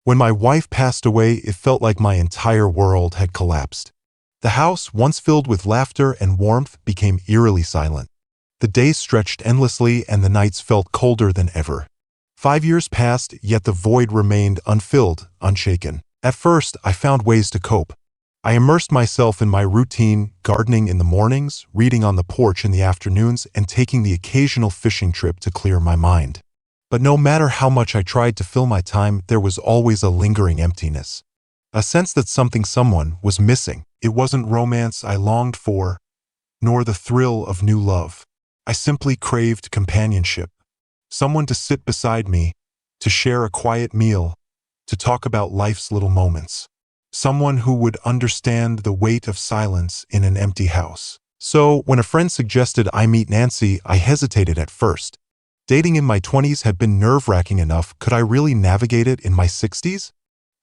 When my wife passed away, it felt like my entire world had collapsed. The house, once filled with laughter and warmth, became eerily silent. The days stretched endlessly and the nights felt colder than ever. 5 years passed, yet the void remained unfilled, unshaken. At first, I found ways to cope. I immersed myself in my routine, gardening in the mornings, reading on the porch in the afternoons, and taking the occasional fishing trip to clear my mind. But no matter how much I tried to fill my time, there was always a lingering emptiness. A sense that someone was missing. It wasn't romance I longed for, nor the thrill of new love. I simply craved companionship. Someone to sit beside me, to share a quiet meal, to talk about life's little moments. Someone who would understand the weight of silence in an empty house. So, when a friend suggested I meet Nancy, I hesitated at first. Dating in my 20s had been nerve-wracking enough. Could I really navigate it in my 60s?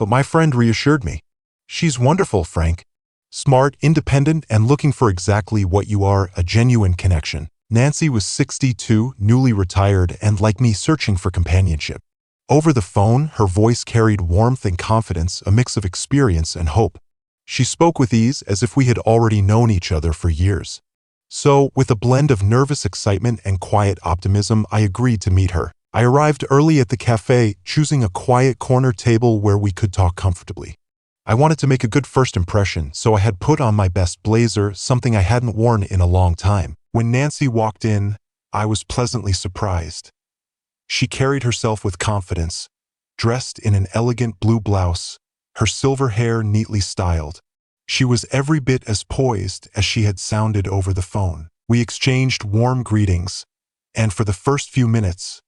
But my friend reassured me. She's wonderful, Frank. Smart, independent, and looking for exactly what you are, a genuine connection. Nancy was 62, newly retired, and like me, searching for companionship. Over the phone, her voice carried warmth and confidence, a mix of experience and hope. She spoke with ease, as if we had already known each other for years. So, with a blend of nervous excitement and quiet optimism, I agreed to meet her. I arrived early at the cafe, choosing a quiet corner table where we could talk comfortably. I wanted to make a good first impression, so I had put on my best blazer, something I hadn't worn in a long time. When Nancy walked in, I was pleasantly surprised. She carried herself with confidence, dressed in an elegant blue blouse, her silver hair neatly styled. She was every bit as poised as she had sounded over the phone. We exchanged warm greetings, and for the first few minutes,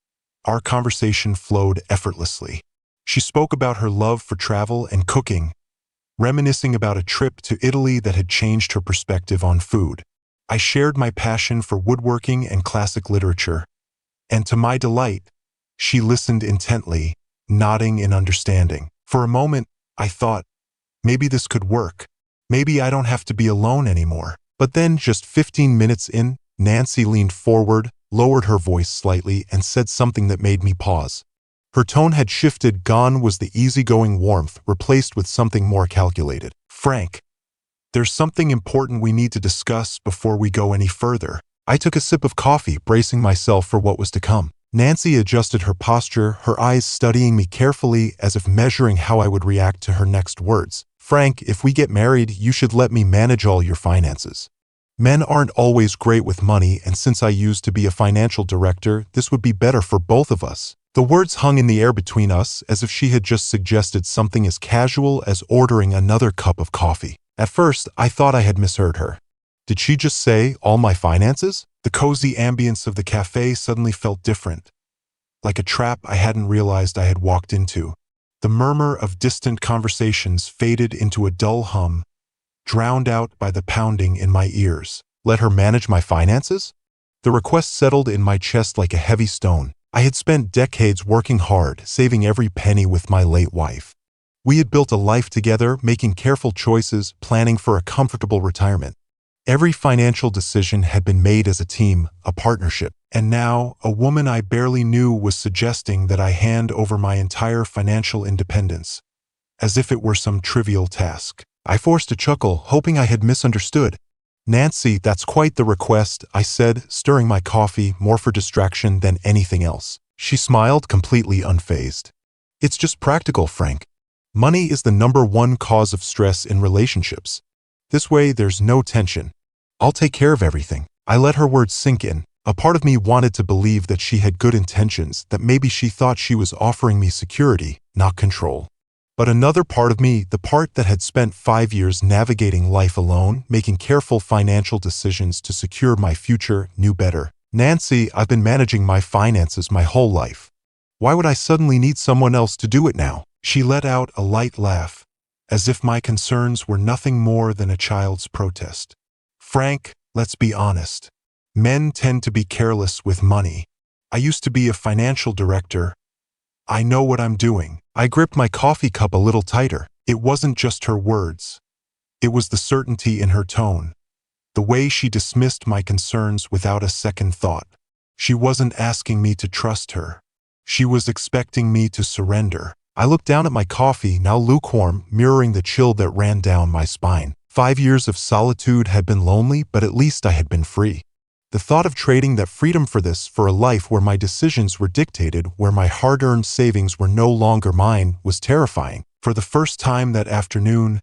our conversation flowed effortlessly. She spoke about her love for travel and cooking, reminiscing about a trip to Italy that had changed her perspective on food. I shared my passion for woodworking and classic literature, and to my delight, she listened intently, nodding in understanding. For a moment, I thought, maybe this could work. Maybe I don't have to be alone anymore. But then, just 15 minutes in, Nancy leaned forward, lowered her voice slightly, and said something that made me pause. Her tone had shifted. Gone was the easygoing warmth, replaced with something more calculated. Frank, there's something important we need to discuss before we go any further. I took a sip of coffee, bracing myself for what was to come. Nancy adjusted her posture, her eyes studying me carefully as if measuring how I would react to her next words. Frank, if we get married, you should let me manage all your finances. Men aren't always great with money, and since I used to be a financial director, this would be better for both of us. The words hung in the air between us, as if she had just suggested something as casual as ordering another cup of coffee. At first, I thought I had misheard her. Did she just say, all my finances? The cozy ambience of the cafe suddenly felt different, like a trap I hadn't realized I had walked into. The murmur of distant conversations faded into a dull hum, drowned out by the pounding in my ears. Let her manage my finances? The request settled in my chest like a heavy stone. I had spent decades working hard, saving every penny with my late wife. We had built a life together, making careful choices, planning for a comfortable retirement. Every financial decision had been made as a team, a partnership. And now, a woman I barely knew was suggesting that I hand over my entire financial independence, as if it were some trivial task. I forced a chuckle, hoping I had misunderstood. Nancy, that's quite the request, I said, stirring my coffee, more for distraction than anything else. She smiled, completely unfazed. It's just practical, Frank. Money is the #1 cause of stress in relationships. This way, there's no tension. I'll take care of everything. I let her words sink in. A part of me wanted to believe that she had good intentions, that maybe she thought she was offering me security, not control. But another part of me, the part that had spent 5 years navigating life alone, making careful financial decisions to secure my future, knew better. Nancy, I've been managing my finances my whole life. Why would I suddenly need someone else to do it now? She let out a light laugh, as if my concerns were nothing more than a child's protest. Frank, let's be honest. Men tend to be careless with money. I used to be a financial director. I know what I'm doing. I gripped my coffee cup a little tighter. It wasn't just her words. It was the certainty in her tone, the way she dismissed my concerns without a second thought. She wasn't asking me to trust her. She was expecting me to surrender. I looked down at my coffee, now lukewarm, mirroring the chill that ran down my spine. 5 years of solitude had been lonely, but at least I had been free. The thought of trading that freedom for a life where my decisions were dictated, where my hard-earned savings were no longer mine, was terrifying. For the first time that afternoon,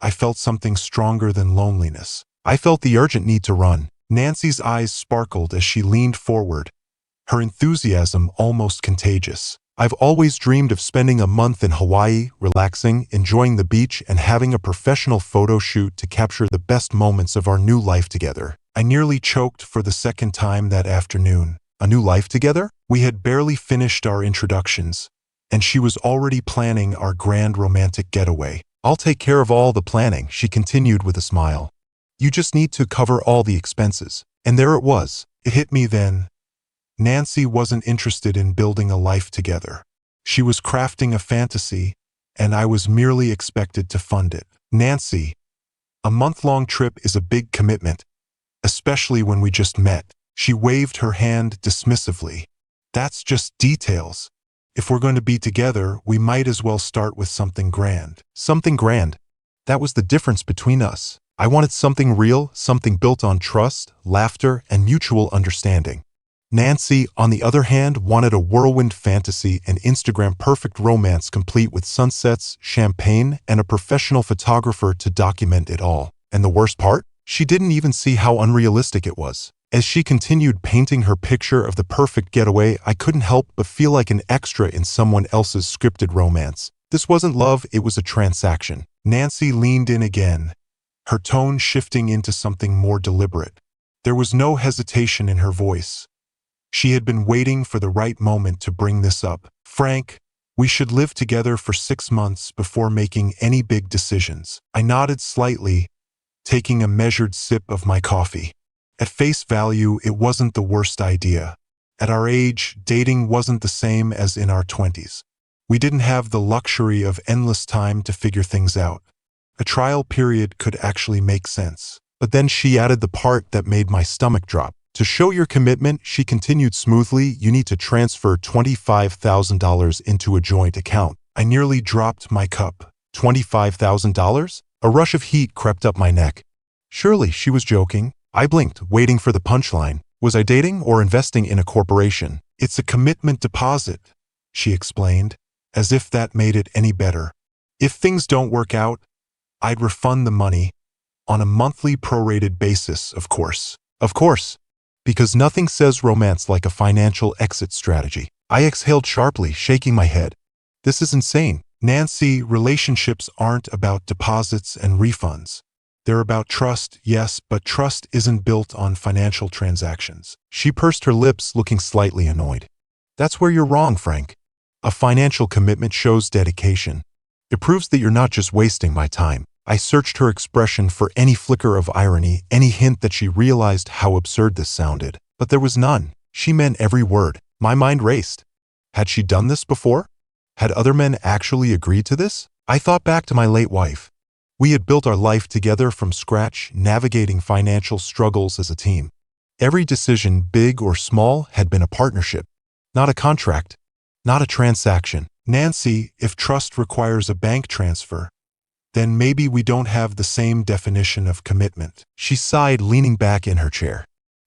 I felt something stronger than loneliness. I felt the urgent need to run. Nancy's eyes sparkled as she leaned forward, her enthusiasm almost contagious. I've always dreamed of spending a month in Hawaii, relaxing, enjoying the beach, and having a professional photo shoot to capture the best moments of our new life together. I nearly choked for the second time that afternoon. A new life together? We had barely finished our introductions, and she was already planning our grand romantic getaway. I'll take care of all the planning, she continued with a smile. You just need to cover all the expenses. And there it was. It hit me then. Nancy wasn't interested in building a life together. She was crafting a fantasy, and I was merely expected to fund it. Nancy, a month-long trip is a big commitment, especially when we just met. She waved her hand dismissively. That's just details. If we're going to be together, we might as well start with something grand. Something grand. That was the difference between us. I wanted something real, something built on trust, laughter, and mutual understanding. Nancy, on the other hand, wanted a whirlwind fantasy, an Instagram-perfect romance complete with sunsets, champagne, and a professional photographer to document it all. And the worst part? She didn't even see how unrealistic it was. As she continued painting her picture of the perfect getaway, I couldn't help but feel like an extra in someone else's scripted romance. This wasn't love, it was a transaction. Nancy leaned in again, her tone shifting into something more deliberate. There was no hesitation in her voice. She had been waiting for the right moment to bring this up. Frank, we should live together for 6 months before making any big decisions. I nodded slightly, taking a measured sip of my coffee. At face value, it wasn't the worst idea. At our age, dating wasn't the same as in our 20s. We didn't have the luxury of endless time to figure things out. A trial period could actually make sense. But then she added the part that made my stomach drop. To show your commitment, she continued smoothly, you need to transfer $25,000 into a joint account. I nearly dropped my cup. $25,000? A rush of heat crept up my neck. Surely she was joking. I blinked, waiting for the punchline. Was I dating or investing in a corporation? It's a commitment deposit, she explained, as if that made it any better. If things don't work out, I'd refund the money, on a monthly prorated basis, of course. Of course. Because nothing says romance like a financial exit strategy. I exhaled sharply, shaking my head. This is insane. Nancy, relationships aren't about deposits and refunds. They're about trust, yes, but trust isn't built on financial transactions. She pursed her lips, looking slightly annoyed. That's where you're wrong, Frank. A financial commitment shows dedication. It proves that you're not just wasting my time. I searched her expression for any flicker of irony, any hint that she realized how absurd this sounded. But there was none. She meant every word. My mind raced. Had she done this before? Had other men actually agreed to this? I thought back to my late wife. We had built our life together from scratch, navigating financial struggles as a team. Every decision, big or small, had been a partnership, not a contract, not a transaction. Nancy, if trust requires a bank transfer, then maybe we don't have the same definition of commitment. She sighed, leaning back in her chair.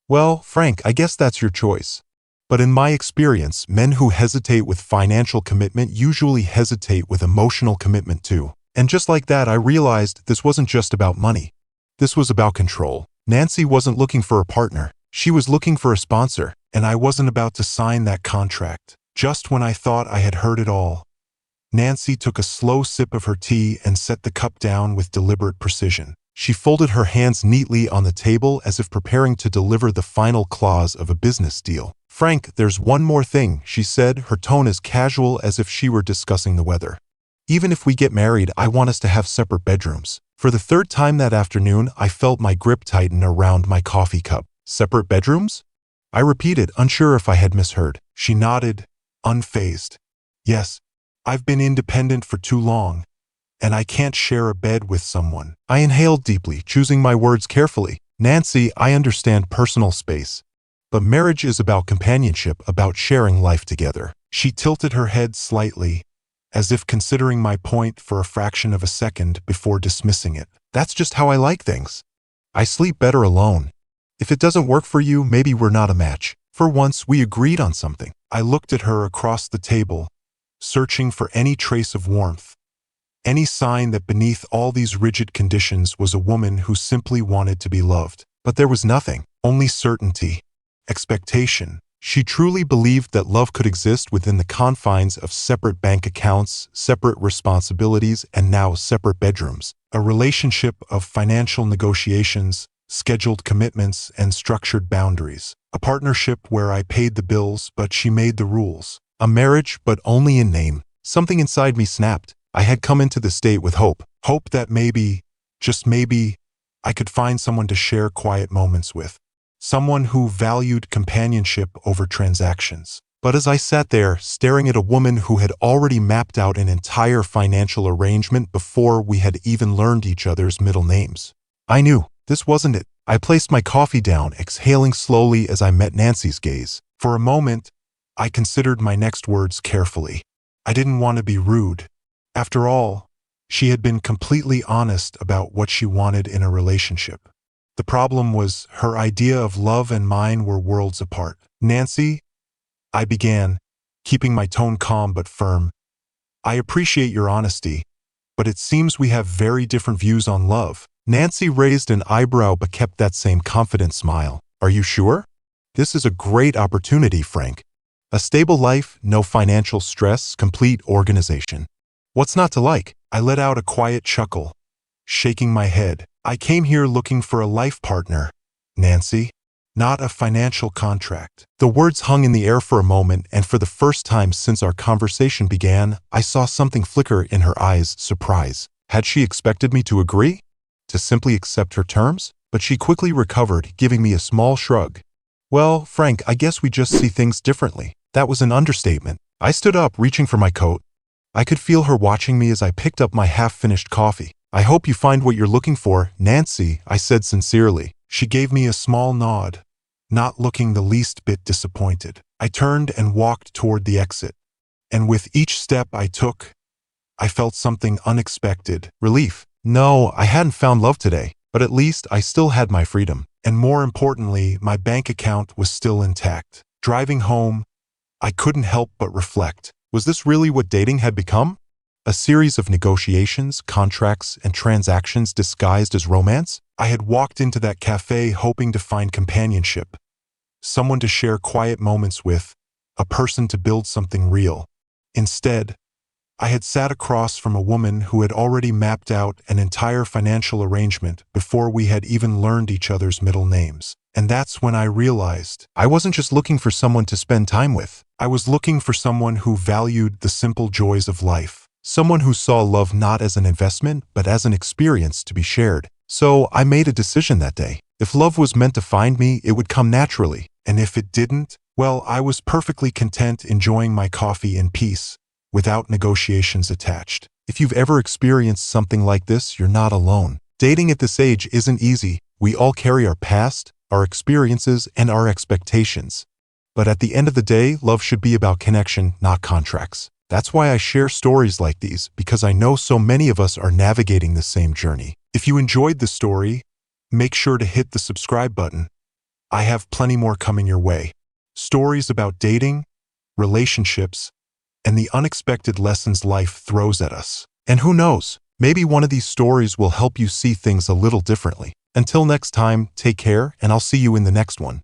Well, Frank, I guess that's your choice. But in my experience, men who hesitate with financial commitment usually hesitate with emotional commitment too. And just like that, I realized this wasn't just about money. This was about control. Nancy wasn't looking for a partner. She was looking for a sponsor, and I wasn't about to sign that contract. Just when I thought I had heard it all, Nancy took a slow sip of her tea and set the cup down with deliberate precision. She folded her hands neatly on the table as if preparing to deliver the final clause of a business deal. Frank, there's one more thing, she said, her tone as casual as if she were discussing the weather. Even if we get married, I want us to have separate bedrooms. For the third time that afternoon, I felt my grip tighten around my coffee cup. Separate bedrooms? I repeated, unsure if I had misheard. She nodded, unfazed. Yes. I've been independent for too long, and I can't share a bed with someone. I inhaled deeply, choosing my words carefully. Nancy, I understand personal space, but marriage is about companionship, about sharing life together. She tilted her head slightly, as if considering my point for a fraction of a second before dismissing it. That's just how I like things. I sleep better alone. If it doesn't work for you, maybe we're not a match. For once, we agreed on something. I looked at her across the table, searching for any trace of warmth, any sign that beneath all these rigid conditions was a woman who simply wanted to be loved. But there was nothing, only certainty, expectation. She truly believed that love could exist within the confines of separate bank accounts, separate responsibilities, and now separate bedrooms. A relationship of financial negotiations, scheduled commitments, and structured boundaries. A partnership where I paid the bills, but she made the rules. A marriage, but only in name. Something inside me snapped. I had come into this date with hope. Hope that maybe, just maybe, I could find someone to share quiet moments with. Someone who valued companionship over transactions. But as I sat there, staring at a woman who had already mapped out an entire financial arrangement before we had even learned each other's middle names, I knew this wasn't it. I placed my coffee down, exhaling slowly as I met Nancy's gaze. For a moment, I considered my next words carefully. I didn't want to be rude. After all, she had been completely honest about what she wanted in a relationship. The problem was her idea of love and mine were worlds apart. Nancy, I began, keeping my tone calm but firm. I appreciate your honesty, but it seems we have very different views on love. Nancy raised an eyebrow but kept that same confident smile. Are you sure? This is a great opportunity, Frank. A stable life, no financial stress, complete organization. What's not to like? I let out a quiet chuckle, shaking my head. I came here looking for a life partner, Nancy, not a financial contract. The words hung in the air for a moment, and for the first time since our conversation began, I saw something flicker in her eyes, surprise. Had she expected me to agree? To simply accept her terms? But she quickly recovered, giving me a small shrug. Well, Frank, I guess we just see things differently. That was an understatement. I stood up, reaching for my coat. I could feel her watching me as I picked up my half-finished coffee. I hope you find what you're looking for, Nancy, I said sincerely. She gave me a small nod, not looking the least bit disappointed. I turned and walked toward the exit. And with each step I took, I felt something unexpected. Relief. No, I hadn't found love today, but at least I still had my freedom. And more importantly, my bank account was still intact. Driving home, I couldn't help but reflect. Was this really what dating had become? A series of negotiations, contracts, and transactions disguised as romance? I had walked into that cafe hoping to find companionship, someone to share quiet moments with, a person to build something real. Instead, I had sat across from a woman who had already mapped out an entire financial arrangement before we had even learned each other's middle names. And that's when I realized I wasn't just looking for someone to spend time with. I was looking for someone who valued the simple joys of life. Someone who saw love not as an investment, but as an experience to be shared. So I made a decision that day. If love was meant to find me, it would come naturally. And if it didn't, well, I was perfectly content enjoying my coffee in peace, without negotiations attached. If you've ever experienced something like this, you're not alone. Dating at this age isn't easy. We all carry our past, our experiences, and our expectations. But at the end of the day, love should be about connection, not contracts. That's why I share stories like these, because I know so many of us are navigating the same journey. If you enjoyed the story, make sure to hit the subscribe button. I have plenty more coming your way. Stories about dating, relationships, and the unexpected lessons life throws at us. And who knows, maybe one of these stories will help you see things a little differently. Until next time, take care, and I'll see you in the next one.